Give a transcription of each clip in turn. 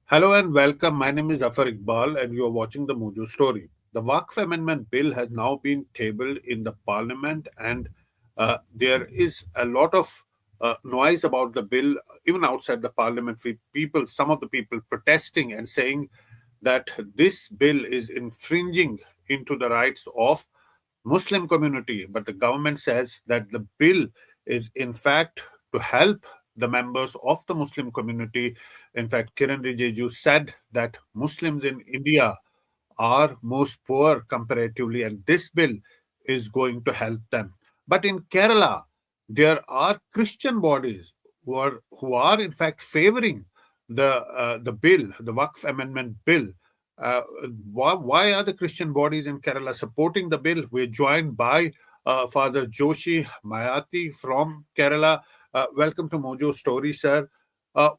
Hello and welcome. My name is Zafar Iqbal, and you are watching the Mojo Story. The Waqf Amendment Bill has now been tabled in the Parliament, and there is a lot of noise about the bill, even outside the Parliament. With people, some of the people protesting and saying that this bill is infringing into the rights of Muslim community. But the government says that the bill is in fact to help the members of the Muslim community. In fact, Kiran Rijeju said that Muslims in India are most poor comparatively, and this bill is going to help them. But in Kerala, there are Christian bodies who are in fact favoring the bill, the Waqf Amendment Bill. Why are the Christian bodies in Kerala supporting the bill? We're joined by Father Joshi Mayati from Kerala. Welcome to Mojo Story, sir.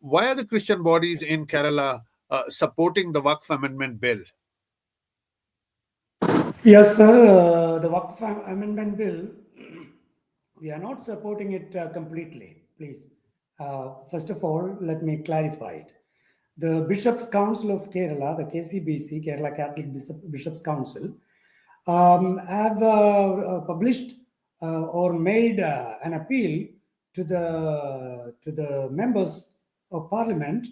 Why are the Christian bodies in Kerala supporting the Waqf Amendment Bill? Yes, sir. The Waqf Amendment Bill, we are not supporting it completely, please. First of all, let me clarify it. The Bishops' Council of Kerala, the KCBC, Kerala Catholic Bishops' Council, have published or made an appeal to the members of Parliament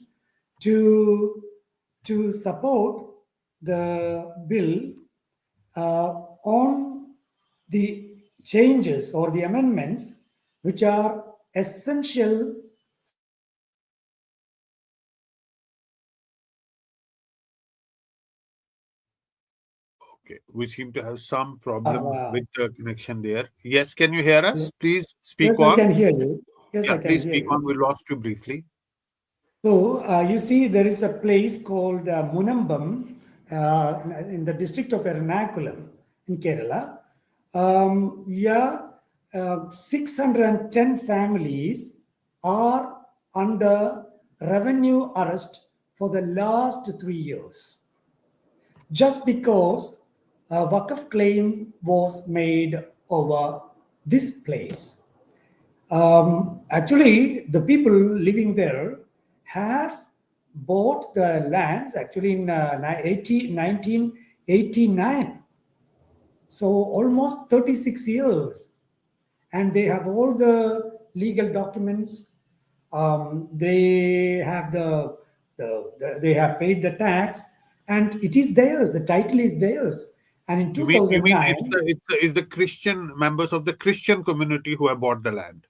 to support the bill on the changes or the amendments which are essential Okay, we seem to have some problem for. with the connection there. Yes, can you hear us? Please speak Yes, I on. can hear you. Yes, Yeah, I can please hear speak on. you. We lost you briefly. So you see, there is a place called Munambam in the district of Ernakulam in Kerala. Yeah, 610 families are under revenue arrest for the last 3 years, just because a Wakf claim was made over this place. Actually, the people living there have bought the lands actually in 1989. So almost 36 years. And they have all the legal documents. They have they have paid the tax, and it is theirs. The title is theirs. And in You mean it's 2009, it's the Christian members of the Christian community who have bought the land?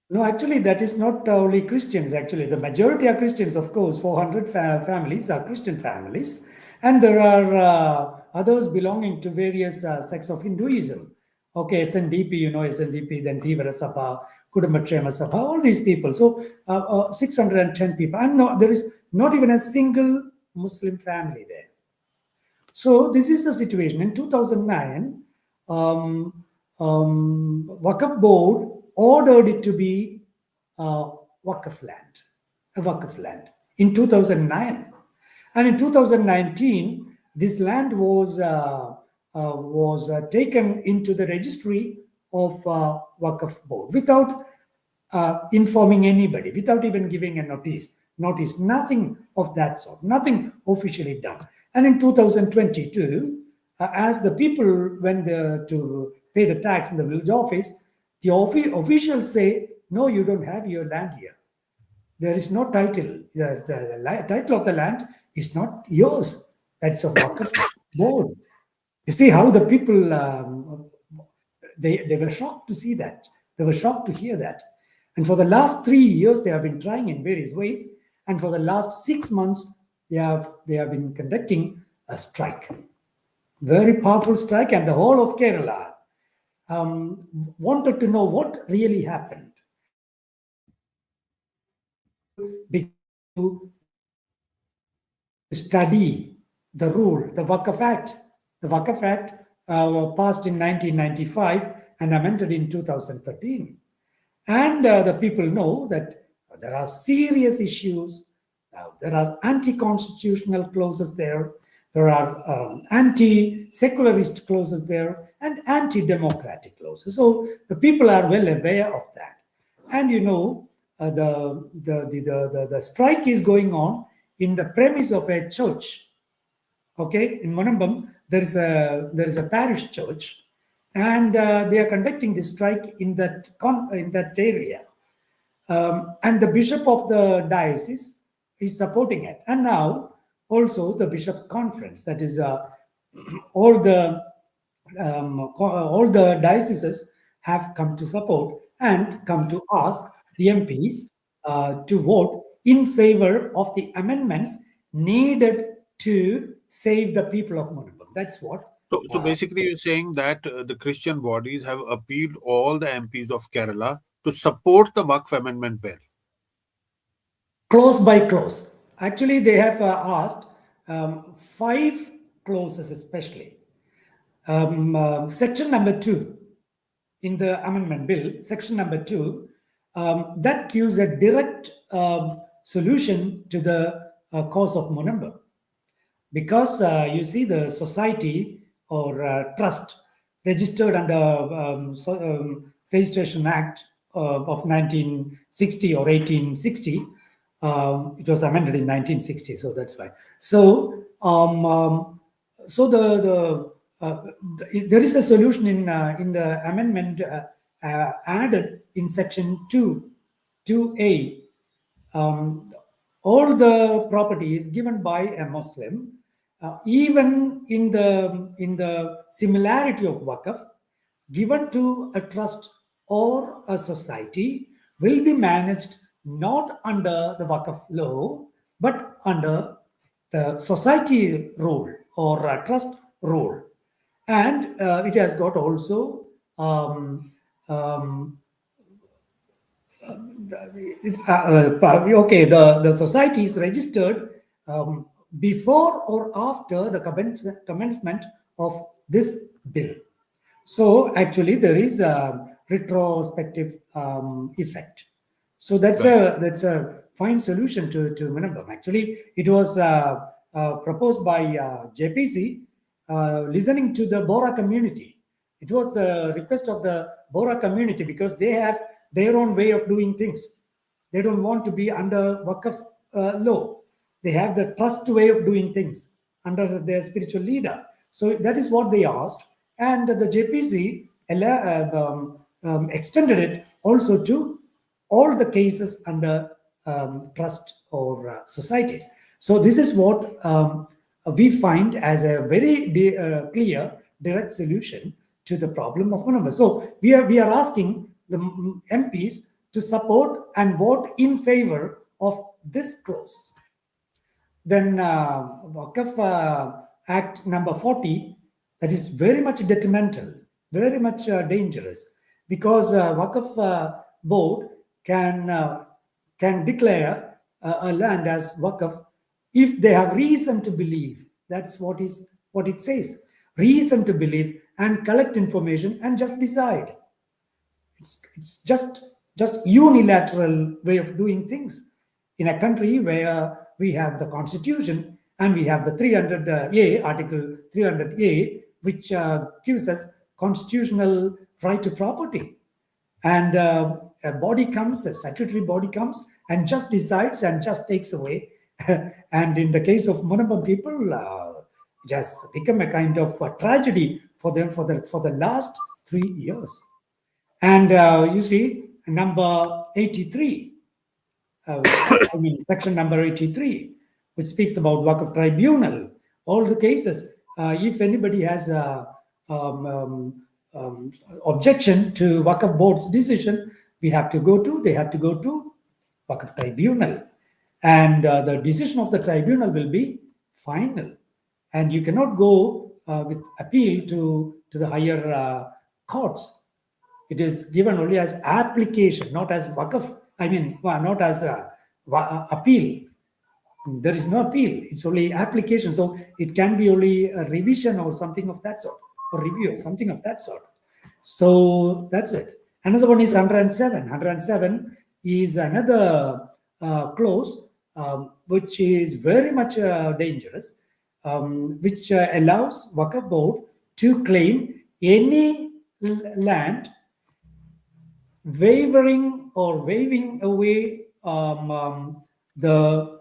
no, actually, that is not only Christians. Actually, the majority are Christians, of course. 400 families are Christian families, and there are others belonging to various sects of Hinduism. Okay, SNDP, SNDP, then Tivara Sabha, Kudambaksema Sabha, all these people. So 610 people, and no, there is not even a single Muslim family there. So this is the situation. In 2009, Wakf board ordered it to be uh, Wakf land, a Wakf land in 2009, and in 2019, this land was taken into the registry of Wakf board without informing anybody, without even giving a notice, nothing of that sort, nothing officially done. And in 2022, as the people went there to pay the tax in the village office, the officials say, no, you don't have your land here. There is no title. The title of the land is not yours. That's a Waqf board. You see how the people, they were shocked to see that. They were shocked to hear that. And for the last 3 years, they have been trying in various ways. And for the last 6 months, they have been conducting a strike, very powerful strike, and the whole of Kerala wanted to know what really happened. To study the rule, the Wakf Act. The Wakf Act passed in 1995 and amended in 2013. And the people know that there are serious issues. There are anti-constitutional clauses there. There are anti-secularist clauses there and anti-democratic clauses. So the people are well aware of that. And the strike is going on in the premise of a church. Okay, in Munambam, there is a parish church, and they are conducting the strike in that area. And the bishop of the diocese is supporting it. And now also the bishops' conference, that is all the all the dioceses have come to support and come to ask the MPs to vote in favor of the amendments needed to save the people of Munambam. That's what. So basically, you're saying that the Christian bodies have appealed all the MPs of Kerala to support the Waqf Amendment Bill. Clause by clause. Actually, they have asked five clauses, especially. Section number 2 in the amendment bill, section number 2, that gives a direct solution to the cause of Munambam. Because you see, the society or trust registered under Registration Act of 1960 or 1860. It was amended in 1960, so that's why. So, there is a solution in the amendment added in section 2A. All the property is given by a Muslim, even in the similarity of Waqf, given to a trust or a society, will be managed not under the Waqf law, but under the society rule or trust rule. And it has got also okay, the society is registered before or after the commencement of this bill. So actually, there is a retrospective effect. So that's a fine solution to Munambam. Actually, it was proposed by JPC, listening to the Bora community. It was the request of the Bora community because they have their own way of doing things. They don't want to be under Waqf law. They have the trust way of doing things under their spiritual leader. So that is what they asked. And the JPC extended it also to all the cases under trust or societies. So this is what we find as a very clear, direct solution to the problem of Munambam. So we are asking the MPs to support and vote in favor of this clause. Then Waqf Act number 40, that is very much detrimental, very much dangerous, because Waqf board can declare a land as Waqf if they have reason to believe. That's what it says. Reason to believe and collect information and just decide. It's just unilateral way of doing things in a country where we have the constitution and we have the 300A, article 300A, which gives us constitutional right to property. And a body comes, a statutory body comes and just decides and just takes away. And in the case of Munambam people, it has become a kind of a tragedy for them for the last 3 years. And you see, number 83, section number 83, which speaks about Waqf tribunal. All the cases, if anybody has objection to Waqf board's decision, they have to go to Waqf tribunal. And the decision of the tribunal will be final. And you cannot go with appeal to the higher courts. It is given only as application, not as Waqf. Not as appeal. There is no appeal. It's only application. So it can be only a revision or something of that sort, or review, something of that sort. So that's it. Another one is 107. 107 is another clause which is very much dangerous, which allows Waqf board to claim any land waving away the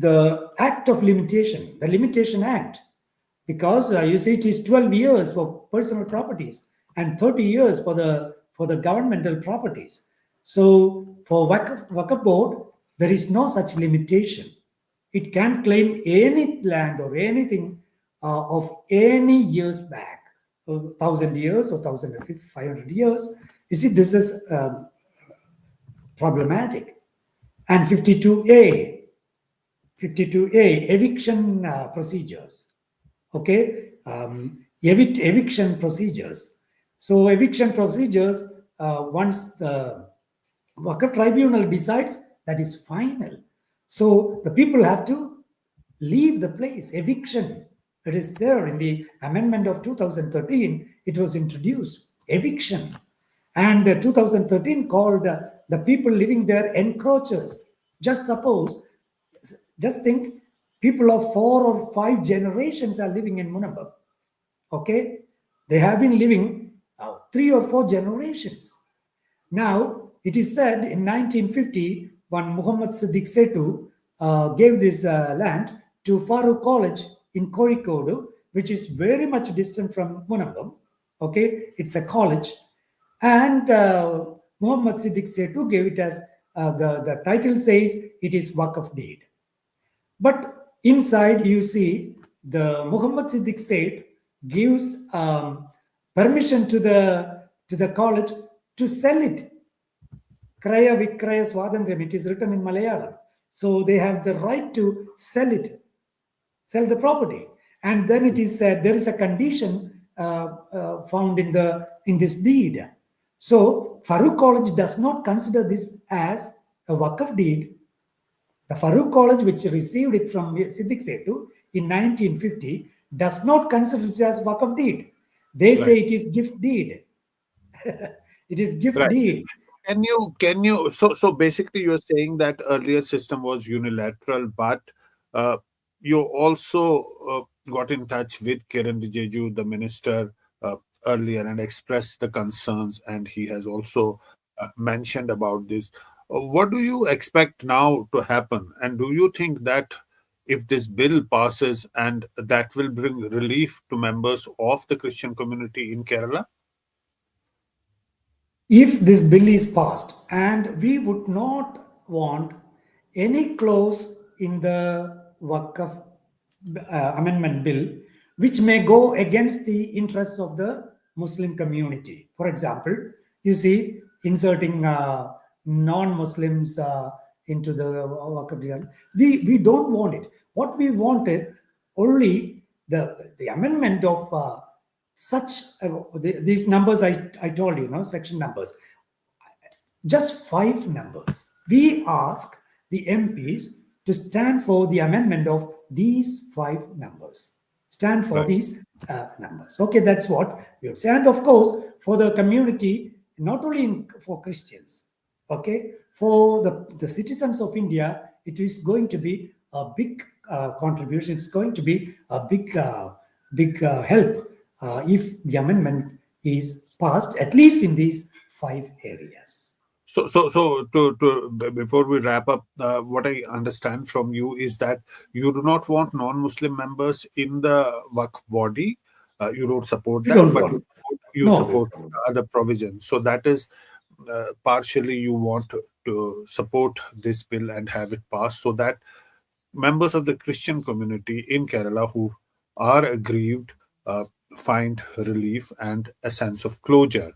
the Act of Limitation, the Limitation Act, because you see it is 12 years for personal properties and 30 years for the governmental properties. So for Waqf board, there is no such limitation. It can claim any land or anything of any years back, 1,000 years or 1,500 years. You see, this is problematic. And 52A, eviction procedures. Okay, eviction procedures. So eviction procedures, once the Waqf tribunal decides, that is final. So the people have to leave the place. Eviction. It is there in the amendment of 2013. It was introduced. Eviction. And 2013 called the people living there encroachers. Just suppose, just think, people of 4 or 5 generations are living in Munambam. Okay, they have been living 3 or 4 generations. Now, it is said in 1950, when Muhammad Siddiq Setu gave this land to Farooq College in Kozhikode, which is very much distant from Munambam. Okay, it's a college. And Muhammad Siddiq Setu gave it as, the title says, it is Waqf deed. But inside you see the Muhammad Siddiq Seth gives permission to the college to sell it. Kraya Vikraya Swadandram, it is written in Malayalam. So they have the right to sell it, sell the property. And then it is said there is a condition found in this deed. So Farooq College does not consider this as a Waqf deed. The Farooq College, which received it from Siddiq Setu in 1950, does not consider it as Waqf deed. They say it is gift deed. It is gift deed. Can you so basically you're saying that earlier system was unilateral, but you also got in touch with Kiran Rijeju, the minister, earlier, and expressed the concerns, and he has also mentioned about this. What do you expect now to happen? And do you think that if this bill passes, and that will bring relief to members of the Christian community in Kerala? If this bill is passed, and we would not want any clause in the Waqf amendment bill which may go against the interests of the Muslim community. For example, you see, inserting non-Muslims into the Waqf deal. We don't want it. What we wanted, only the amendment of these numbers I told you, section numbers, just 5 numbers. We ask the MPs to stand for the amendment of these 5 numbers. Stand for these numbers. Okay, that's what we would say. And of course, for the community, not only for Christians, okay, for the citizens of India, it is going to be a big contribution. It's going to be a big help if the amendment is passed, at least in these 5 areas. So before we wrap up, what I understand from you is that you do not want non-Muslim members in the Waqf body. You don't support that, but you support other provisions. So that is partially you want to support this bill and have it passed, so that members of the Christian community in Kerala who are aggrieved find relief and a sense of closure.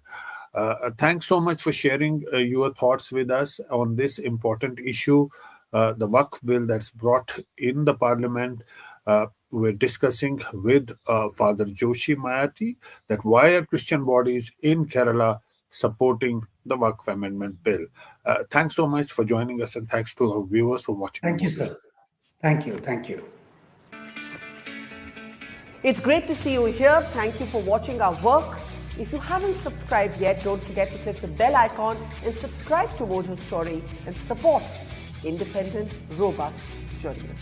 Thanks so much for sharing your thoughts with us on this important issue, the Waqf bill that's brought in the parliament. We're discussing with Father Joshi Mayati that why are Christian bodies in Kerala supporting the Waqf amendment bill. Thanks so much for joining us, and thanks to our viewers for watching. Thank you, sir. Thank you. It's great to see you here. Thank you for watching our work. If you haven't subscribed yet, don't forget to click the bell icon and subscribe to Mojo Story and support independent, robust journalism.